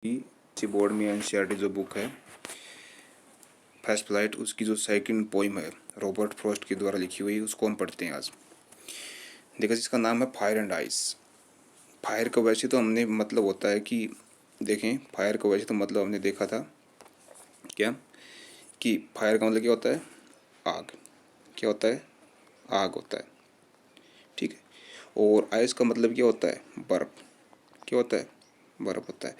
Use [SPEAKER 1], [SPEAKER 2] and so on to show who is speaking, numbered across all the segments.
[SPEAKER 1] की बोर्ड में एनसीईआरटी जो बुक है फर्स्ट फ्लाइट, उसकी जो सेकंड पोइम है रॉबर्ट फ्रॉस्ट के द्वारा लिखी हुई, उसको हम पढ़ते हैं आज। देखा, जिसका नाम है फायर एंड आइस। फायर का वैसे तो हमने मतलब होता है कि देखें, फायर का वैसे तो मतलब हमने देखा था क्या कि फायर का मतलब क्या होता है, आग। क्या होता है, आग होता है, ठीक है। और आइस का मतलब क्या होता है, बर्फ़। क्या होता है, बर्फ़ होता है।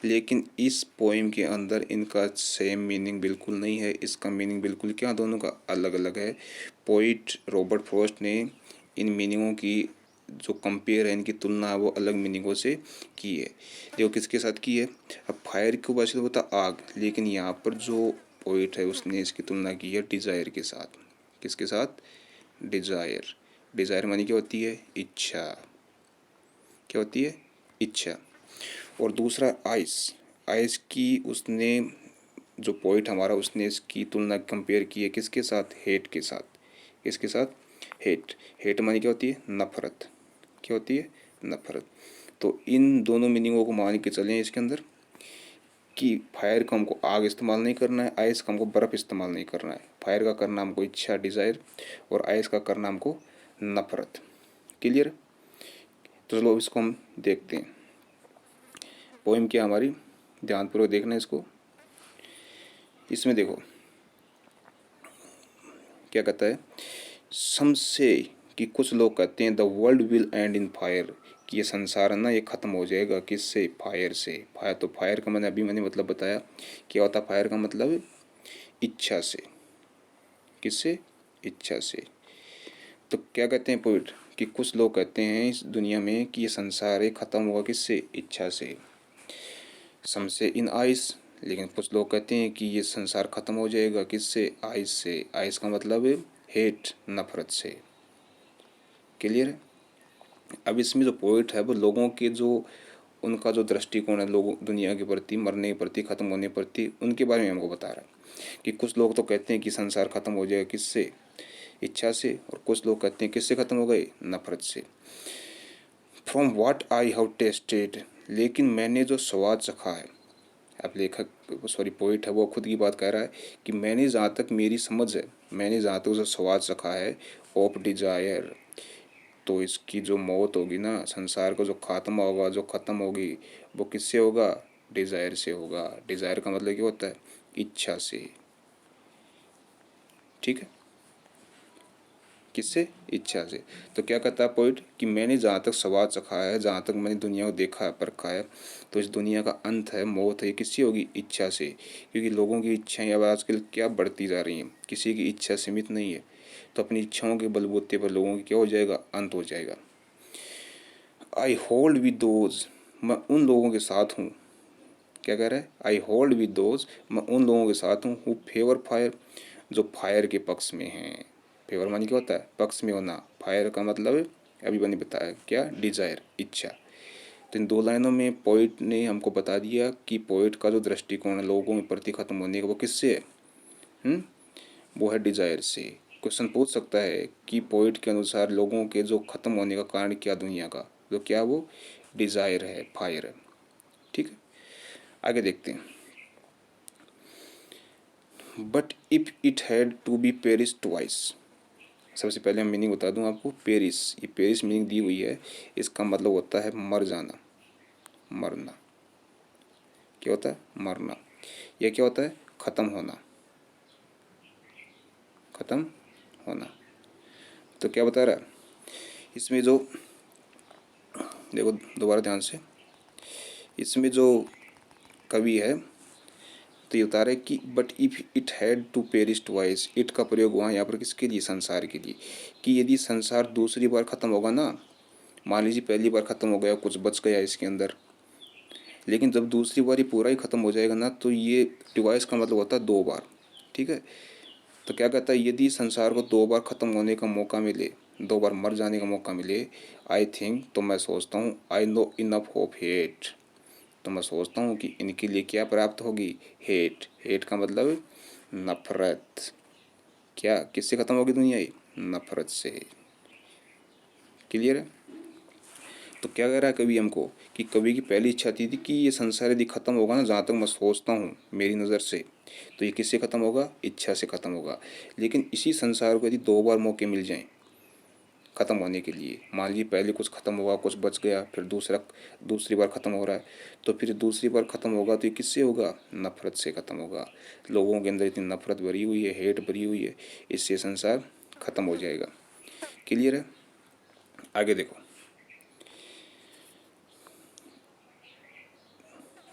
[SPEAKER 1] लेकिन इस पोइम के अंदर इनका सेम मीनिंग बिल्कुल नहीं है। इसका मीनिंग बिल्कुल क्या, दोनों का अलग अलग है। पोइट रॉबर्ट फ्रॉस्ट ने इन मीनिंगों की जो कंपेयर है, इनकी तुलना है वो अलग मीनिंगों से की है। देखो किसके साथ की है। अब फायर को वैसे तो होता आग, लेकिन यहाँ पर जो पोइट है उसने इसकी तुलना की है डिज़ायर के साथ। किसके साथ, डिज़ायर। डिज़ायर मानी क्या होती है, इच्छा। क्या होती है, इच्छा। और दूसरा आइस। आइस की उसने जो पोइट हमारा, उसने इसकी तुलना कंपेयर की है किसके साथ, हेट के साथ। किसके साथ, हेट। हेट मानी क्या होती है, नफरत। क्या होती है, नफरत। तो इन दोनों मीनिंगों को मान के चलें इसके अंदर कि फायर का हमको आग इस्तेमाल नहीं करना है, आइस का हमको बर्फ़ इस्तेमाल नहीं करना है। फायर का करना हमको इच्छा, डिज़ायर, और आइस का करना हमको नफरत। क्लियर। तो चलो इसको हम देखते हैं। पोइम क्या हमारी, ध्यानपूर्वक देखना है इसको। इसमें देखो क्या कहता है, सम से कि कुछ लोग कहते हैं the world will and in fire, कि ये संसार है ना, ये ख़त्म हो जाएगा किससे, फायर से। फायर, तो फायर का मैंने मतलब बताया क्या होता है। फायर का मतलब इच्छा से। किससे, इच्छा से। तो क्या कहते हैं पोइट कि कुछ लोग कहते हैं इस दुनिया में कि ये संसार है ख़त्म होगा किससे, इच्छा से। सम से इन आइस, लेकिन कुछ लोग कहते हैं कि ये संसार ख़त्म हो जाएगा किससे, आइस से। आइस का मतलब है हेट, नफरत से। क्लियर है। अब इसमें जो पोइट है वो लोगों के जो उनका जो दृष्टिकोण है लोगों, दुनिया के प्रति, मरने के प्रति, ख़त्म होने के प्रति, उनके बारे में हमको बता रहा है कि कुछ लोग तो कहते हैं कि संसार ख़त्म हो जाएगा किससे, इच्छा से। और कुछ लोग कहते हैं किससे ख़त्म हो गए, नफरत से। From what I have tested, लेकिन मैंने जो स्वाद चखा है। अब लेखक, सॉरी पोइट है, वो खुद की बात कह रहा है कि मैंने जहाँ तक मेरी समझ है, मैंने जहाँ तक जो स्वाद चखा है ऑफ डिजायर, तो इसकी जो मौत होगी ना, संसार को जो खात्मा होगा, जो ख़त्म होगी, वो किससे होगा, डिज़ायर से होगा। डिज़ायर का मतलब क्या होता है, इच्छा से। ठीक है, किससे, इच्छा से। तो क्या कहता है पोइट कि मैंने जहाँ तक स्वाद चखा है, जहाँ तक मैंने दुनिया को देखा है, परखा है, तो इस दुनिया का अंत है, मौत है, किससे होगी, इच्छा से। क्योंकि लोगों की इच्छाएं अब आजकल क्या बढ़ती जा रही हैं, किसी की इच्छा सीमित नहीं है। तो अपनी इच्छाओं के बलबूते पर लोगों की क्या हो जाएगा, अंत हो जाएगा। आई होल्ड विद दोज, मैं उन लोगों के साथ हूँ। क्या कह रहा है, आई होल्ड विद दोज, मैं उन लोगों के साथ हूँ हु फेवर फायर, जो फायर के पक्ष में हैं। फेवर मानी क्या होता है, पक्ष में होना। फायर का मतलब अभी मैंने बताया क्या, डिजायर, इच्छा। तो इन दो लाइनों में पोइट ने हमको बता दिया कि पोइट का जो दृष्टिकोण है लोगों के प्रति खत्म होने का, वो किससे है, वो है डिजायर से। क्वेश्चन पूछ सकता है कि पोइट के अनुसार लोगों के जो खत्म होने का कारण क्या, दुनिया का जो क्या, वो डिजायर है, फायर है। ठीक है, आगे देखते हैं। But if it had to be perish twice, सबसे पहले मैं मीनिंग बता दूं आपको। पेरिस, ये पेरिस मीनिंग दी हुई है, इसका मतलब होता है मर जाना, मरना। क्या होता है, मरना। यह क्या होता है, ख़त्म होना, ख़त्म होना। तो क्या बता रहा है इसमें जो, देखो दोबारा ध्यान से, इसमें जो कवि है तो ये बता रहा है कि but if it had to perish twice, it का प्रयोग वहाँ यहाँ पर किसके लिए, संसार के लिए। कि यदि संसार दूसरी बार ख़त्म होगा ना, मान लीजिए पहली बार ख़त्म हो गया, कुछ बच गया इसके अंदर, लेकिन जब दूसरी बार ये पूरा ही ख़त्म हो जाएगा ना, तो ये डिवाइस का मतलब होता है दो बार। ठीक है, तो क्या कहता है, यदि संसार को दो बार ख़त्म होने का मौका मिले, दो बार मर जाने का मौका मिले, आई थिंक, तो मैं सोचता हूँ, I know enough of hate, तो मैं सोचता हूँ कि इनके लिए क्या प्राप्त होगी, हेट। हेट का मतलब नफरत। क्या, किससे ख़त्म होगी दुनिया ये, नफरत से। क्लियर है। तो क्या कह रहा है कवि हमको कि कवि की पहली इच्छा थी कि ये संसार यदि खत्म होगा ना, जहाँ तक मैं सोचता हूँ मेरी नज़र से, तो ये किससे खत्म होगा? इच्छा से खत्म होगा। लेकिन इसी संसार को यदि 2 बार मौके मिल जाएं ख़त्म होने के लिए, मान लीजिए पहले कुछ ख़त्म हुआ, कुछ बच गया, फिर दूसरी बार ख़त्म हो रहा है, तो फिर दूसरी बार ख़त्म होगा तो ये किससे होगा? नफ़रत से ख़त्म होगा। लोगों के अंदर इतनी नफ़रत भरी हुई है, हेट भरी हुई है, इससे संसार ख़त्म हो जाएगा। क्लियर है? आगे देखो।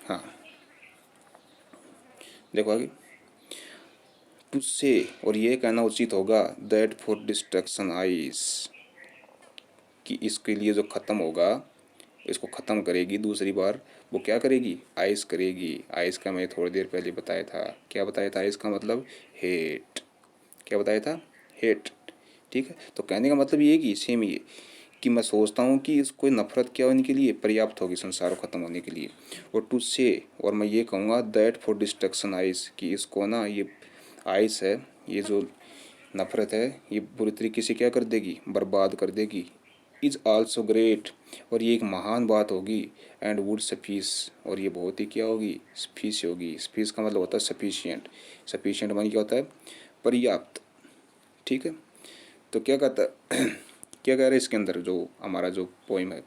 [SPEAKER 1] हाँ, देखो आगे। टू से, और ये कहना उचित होगा, दैट फॉर डिस्ट्रक्शन आइस, कि इसके लिए जो ख़त्म होगा, इसको ख़त्म करेगी दूसरी बार, वो क्या करेगी? आइस करेगी। आइस का मैं थोड़ी देर पहले बताया था। क्या बताया था? आइस का मतलब हेट। क्या बताया था? हेट। ठीक है, तो कहने का मतलब ये कि सेम ये कि मैं सोचता हूँ कि इसको नफरत क्या होने के लिए पर्याप्त होगी संसार को ख़त्म होने के लिए। और टू से, और मैं ये कहूँगा दैट फॉर डिस्ट्रक्शन आइस, कि इसको ना, ये आइस है, ये जो नफरत है, ये बुरी तरीके से क्या कर देगी? बर्बाद कर देगी। इज़ आल्सो ग्रेट, और ये एक महान बात होगी। एंड वुड सफिस, और ये बहुत ही क्या होगी? सफिस होगी। सफिस का मतलब होता है सफिशियंट। सफिशियंट मानी क्या होता है? पर्याप्त। ठीक है, तो क्या कहता है क्या कह रहा है इसके अंदर जो हमारा जो पोइम है,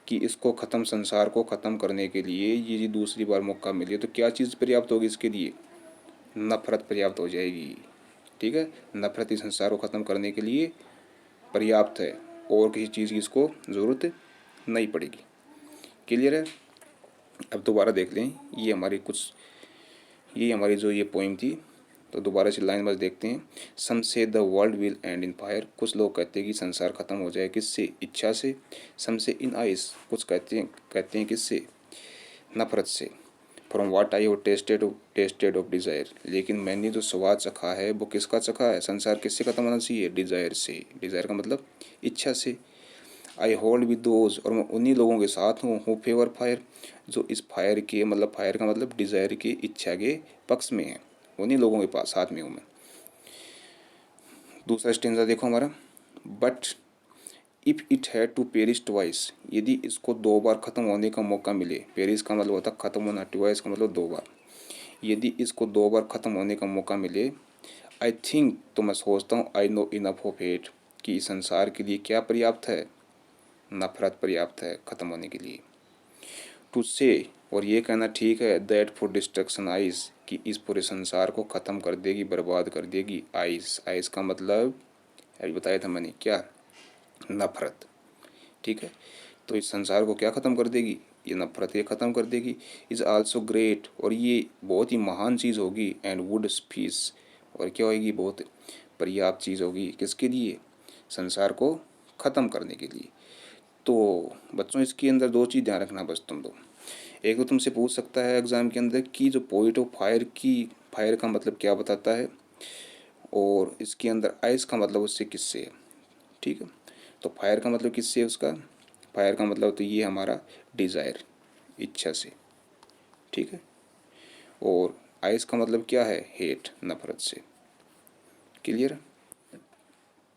[SPEAKER 1] कि इसको ख़त्म, संसार को ख़त्म करने के लिए ये दूसरी बार मौका मिले तो क्या चीज़ पर्याप्त होगी इसके लिए? नफ़रत पर्याप्त हो जाएगी। ठीक है, नफ़रत इस संसार को ख़त्म करने के लिए पर्याप्त है, और किसी चीज़ की इसको ज़रूरत नहीं पड़ेगी। क्लियर है? अब दोबारा देख लें, ये हमारी जो ये पोइम थी, तो दोबारा से लाइन बस देखते हैं। सम से the world will and in fire, कुछ लोग कहते हैं कि संसार खत्म हो जाए, किससे? इच्छा से। सम से इन आइस, कुछ कहते हैं किससे? नफरत से। फ्रॉम वाट आई हो टेस्टेड ऑफ डिज़ायर, लेकिन मैंने जो स्वाद चखा है वो किसका चखा है? संसार किससे खत्म होना चाहिए? डिज़ायर से। डिज़ायर का मतलब इच्छा से। आई होल्ड विद दोज, और मैं उन्हीं लोगों के साथ हूँ, फेवर फायर, जो इस फायर के, मतलब फायर का मतलब डिज़ायर की, इच्छा के पक्ष में है। उन्हीं लोगों के पास साथ में हूँ मैं। दूसरा स्टेंजा देखो हमारा। But if it had to perish twice, यदि इसको 2 बार ख़त्म होने का मौका मिले, पेरिस का मतलब होता है ख़त्म होना, ट्वाइस का मतलब 2 बार, यदि इसको 2 बार ख़त्म होने का मौका मिले, आई थिंक, तो मैं सोचता हूँ, I know enough of hate, कि इस संसार के लिए क्या पर्याप्त है? नफरत पर्याप्त है ख़त्म होने के लिए। टू से, और ये कहना ठीक है, दैट फॉर डिस्ट्रक्शन आइस, कि इस पूरे संसार को ख़त्म कर देगी, बर्बाद कर देगी आइस। आइस का मतलब अभी बताया था मैंने, क्या? नफरत। ठीक है, तो इस संसार को क्या ख़त्म कर देगी? ये नफरत, ये ख़त्म कर देगी। इज़ आल्सो ग्रेट, और ये बहुत ही महान चीज़ होगी। एंड वुड पीस, और क्या होगी? बहुत पर्याप्त चीज़ होगी, किसके लिए? संसार को ख़त्म करने के लिए। तो बच्चों, इसके अंदर 2 चीज़ ध्यान रखना बस तुम लोग। एक तो तुमसे पूछ सकता है एग्ज़ाम के अंदर कि जो पोइट ऑफ फायर की, फायर का मतलब क्या बताता है, और इसके अंदर आइस का मतलब उससे किससे है। ठीक है, तो फायर का मतलब किससे है उसका? फायर का मतलब तो ये हमारा डिज़ायर, इच्छा से। ठीक है, और आइस का मतलब क्या है? हेट, नफरत से। क्लियर?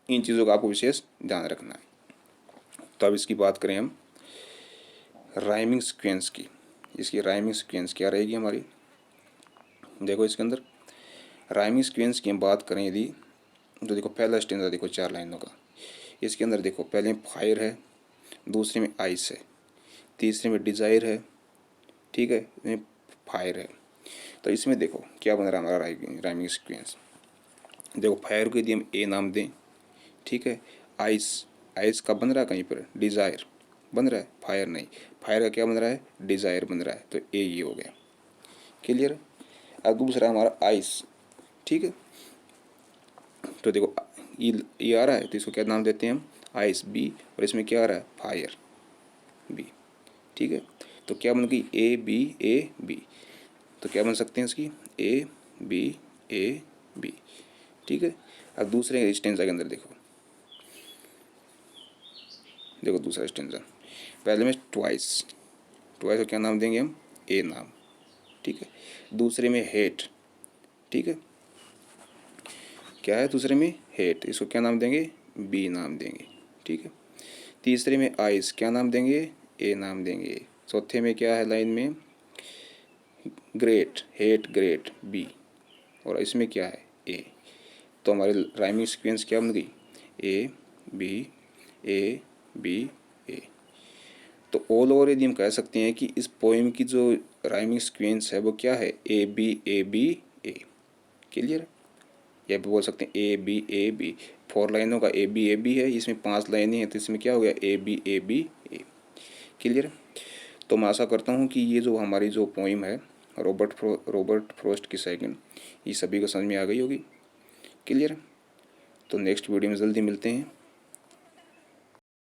[SPEAKER 1] इन चीज़ों का आपको विशेष ध्यान रखना है। तो अब इसकी बात करें हम राइमिंग सीक्वेंस की। इसकी राइमिंग सीक्वेंस क्या रहेगी हमारी? देखो इसके अंदर राइमिंग सीक्वेंस की हम बात करें यदि, तो देखो पहला स्टेंजा देखो 4 लाइनों का। इसके अंदर देखो पहले में फायर है, दूसरे में आइस है, तीसरे में डिज़ायर है, ठीक है, इसमें फायर है। तो इसमें देखो क्या बन रहा है हमारा राइमिंग सीक्वेंस। देखो फायर को यदि हम ए नाम दें, ठीक है, आइस, आइस का बन रहा है कहीं पर? डिज़ायर बन रहा है, फायर नहीं। फायर का क्या बन रहा है? डिज़ायर बन रहा है, तो ए ये हो गया। क्लियर? अब दूसरा हमारा आइस। ठीक है, तो देखो ये आ रहा है, तो इसको क्या नाम देते हैं हम? आइस, बी, और इसमें क्या आ रहा है? Fire, B. ठीक है, तो क्या बन गई? A B A B. तो क्या बन सकते हैं इसकी? A B. ठीक है, अब दूसरे स्टेंजा के अंदर देखो, देखो दूसरा स्टेंजा। पहले में ट्वाइस, ट्वाइस को क्या नाम देंगे हम? ए नाम। ठीक है, दूसरे में हेट। ठीक है, क्या है दूसरे में? हेट, इसको क्या नाम देंगे? बी नाम देंगे। ठीक है, तीसरे में आइस, क्या नाम देंगे? ए नाम देंगे। चौथे में क्या है लाइन में, ग्रेट, हेट ग्रेट बी, और इसमें क्या है ए। तो हमारी राइमिंग सीक्वेंस क्या बन गई, ए बी ए बी ए। तो ऑल ओवर यदि हम कह सकते हैं कि इस पोएम की जो राइमिंग सीक्वेंस है वो क्या है, A B A B A. Clear है। या भी बोल सकते हैं ए बी, 4 लाइनों का ए बी है, इसमें 5 लाइनें हैं तो इसमें क्या हो गया ए बी ए। क्लियर है। तो मैं आशा करता हूँ कि ये जो हमारी जो पोइम है रॉबर्ट फ्रॉस्ट की सेकंड, ये सभी को समझ में आ गई होगी। क्लियर है। तो नेक्स्ट वीडियो में जल्दी मिलते हैं।